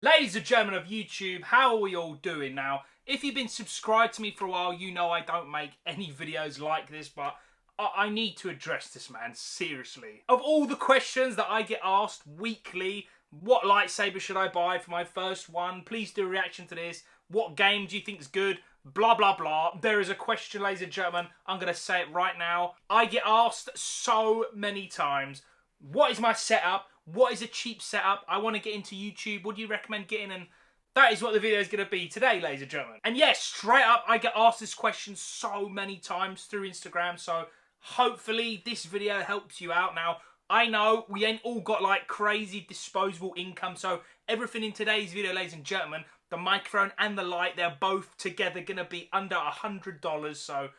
Ladies and gentlemen of YouTube, how are we all doing now? If you've been subscribed to me for a while, you know I don't make any videos like this, but I need to address this, man, seriously. Of all the questions that I get asked weekly, what lightsaber should I buy for my first one? Please do a reaction to this. What game do you think is good? Blah, blah, blah. There is a question, ladies and gentlemen. I'm going to say it right now. I get asked so many times, what is my setup? What is a cheap setup? I want to get into YouTube. What do you recommend getting? And that is what the video is going to be today, ladies and gentlemen. And yes, straight up, I get asked this question so many times through Instagram. So hopefully this video helps you out. Now, I know we ain't all got like crazy disposable income. So everything in today's video, ladies and gentlemen, the microphone and the light, they're both together going to be under $100. So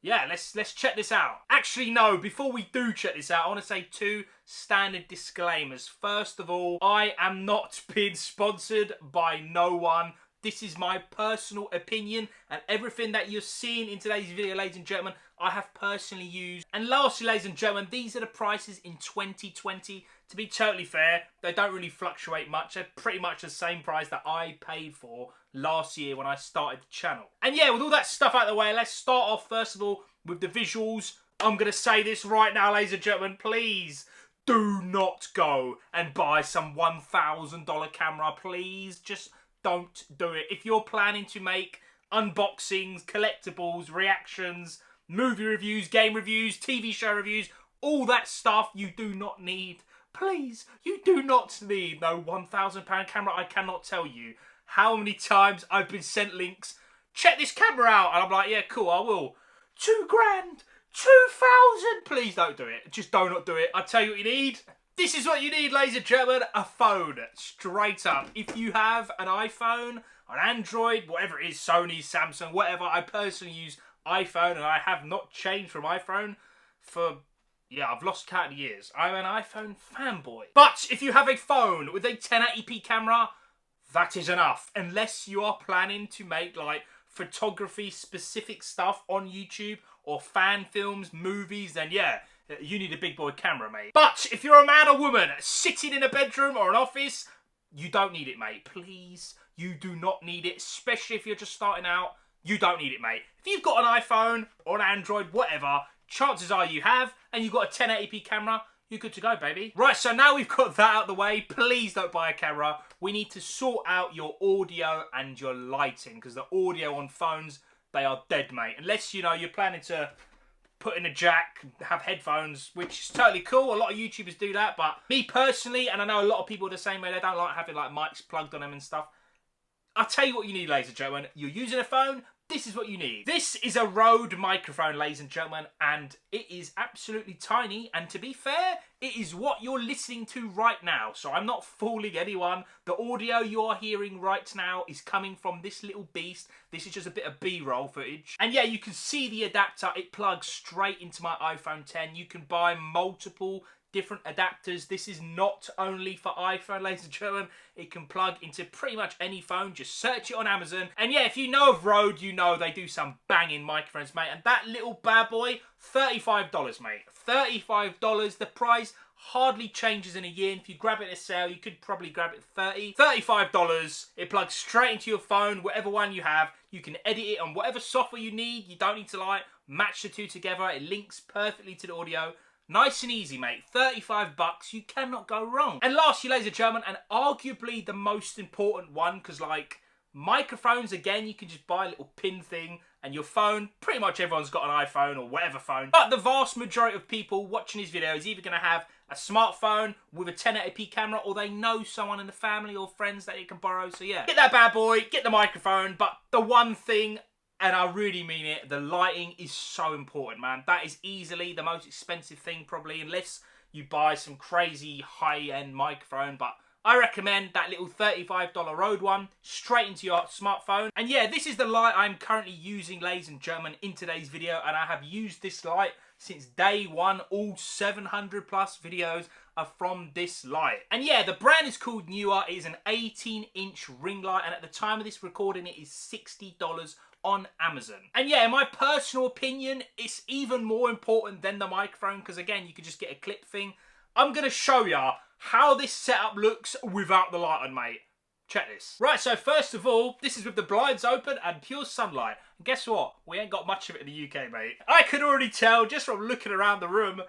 yeah, let's check this out. Actually, no, before we do check this out, I want to say two standard disclaimers. First of all, I am not being sponsored by no one. This is my personal opinion, and everything that you're seeing in today's video, ladies and gentlemen, I have personally used. And lastly, ladies and gentlemen, these are the prices in 2020. To be totally fair, they don't really fluctuate much. They're pretty much the same price that I paid for last year when I started the channel. And yeah, with all that stuff out of the way, let's start off first of all with the visuals. I'm going to say this right now, ladies and gentlemen, please do not go and buy some $1,000 camera, please. Just don't do it. If you're planning to make unboxings, collectibles, reactions, movie reviews, game reviews, TV show reviews, all that stuff you do not need. Please, you do not need no £1,000 camera. I cannot tell you how many times I've been sent links. Check this camera out. And I'm like, yeah, cool, I will. £2 grand, 2,000. Please don't do it. Just do not do it. I tell you what you need. This is what you need, ladies and gentlemen. A phone. Straight up. If you have an iPhone, an Android, whatever it is, Sony, Samsung, whatever. I personally use iPhone, and I have not changed from iPhone for... yeah, I've lost count of years. I'm an iPhone fanboy. But if you have a phone with a 1080p camera, that is enough. Unless you are planning to make like photography specific stuff on YouTube or fan films, movies, then yeah, you need a big boy camera, mate. But if you're a man or woman sitting in a bedroom or an office, you don't need it, mate. Please, you do not need it, especially if you're just starting out. You don't need it, mate. If you've got an iPhone or an Android, whatever, chances are you have, and you've got a 1080p camera, you're good to go, baby. Right, so now we've got that out of the way, please don't buy a camera. We need to sort out your audio and your lighting, because the audio on phones, they are dead, mate. Unless, you know, you're planning to put in a jack, have headphones, which is totally cool. A lot of YouTubers do that, but me personally, and I know a lot of people are the same way, they don't like having like mics plugged on them and stuff. I'll tell you what you need, ladies and gentlemen. You're using a phone, this is what you need. This is a Rode microphone, ladies and gentlemen, and it is absolutely tiny. And to be fair, it is what you're listening to right now. So I'm not fooling anyone. The audio you're hearing right now is coming from this little beast. This is just a bit of B-roll footage. And yeah, you can see the adapter. It plugs straight into my iPhone 10. You can buy multiple different adapters. This is not only for iPhone, ladies and gentlemen. It can plug into pretty much any phone. Just search it on Amazon. And yeah, if you know of Rode, you know they do some banging microphones, mate. And that little bad boy, $35, mate. $35. The price hardly changes in a year. And if you grab it at a sale, you could probably grab it for $35. It plugs straight into your phone, whatever one you have. You can edit it on whatever software you need. You don't need to like match the two together. It links perfectly to the audio. Nice and easy, mate. 35 bucks. You cannot go wrong. And lastly, ladies and gentlemen, and arguably the most important one, because like microphones, again, you can just buy a little pin thing, and your phone, pretty much everyone's got an iPhone or whatever phone. But the vast majority of people watching this video is either going to have a smartphone with a 1080p camera, or they know someone in the family or friends that it can borrow. So yeah, get that bad boy, get the microphone. But the one thing, and I really mean it, the lighting is so important, man. That is easily the most expensive thing, probably, unless you buy some crazy high-end microphone. But I recommend that little $35 Rode one straight into your smartphone. And yeah, this is the light I'm currently using, ladies and gentlemen, in today's video. And I have used this light since day one. All 700 plus videos are from this light. And yeah, the brand is called Newer. It is an 18-inch ring light. And at the time of this recording, it is $60 on Amazon. And yeah, in my personal opinion, it's even more important than the microphone, because again, you could just get a clip thing. I'm going to show you how this setup looks without the light on, mate. Check this. Right, so first of all, this is with the blinds open and pure sunlight. And guess what? We ain't got much of it in the UK, mate. I could already tell just from looking around the room,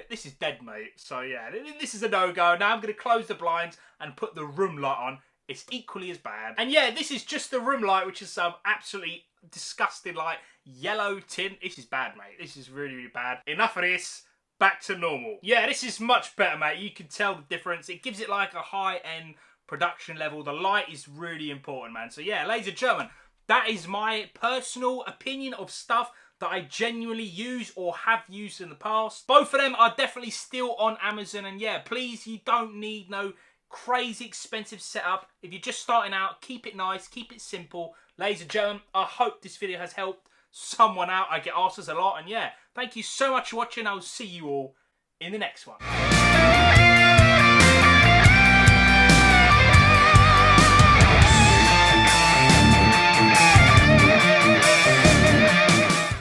this is dead, mate. So yeah, this is a no-go. Now I'm going to close the blinds and put the room light on. It's equally as bad. And yeah, this is just the room light, which is some absolutely disgusting, like, yellow tint. This is bad, mate. This is really, really bad. Enough of this. Back to normal. Yeah, this is much better, mate. You can tell the difference. It gives it like a high-end production level. The light is really important, man. So yeah, ladies and gentlemen, that is my personal opinion of stuff that I genuinely use or have used in the past. Both of them are definitely still on Amazon. And yeah, please, you don't need no crazy expensive setup. If you're just starting out, keep it nice, keep it simple. Ladies and gentlemen, I hope this video has helped someone out. I get asked this a lot. And yeah, thank you so much for watching. I'll see you all in the next one.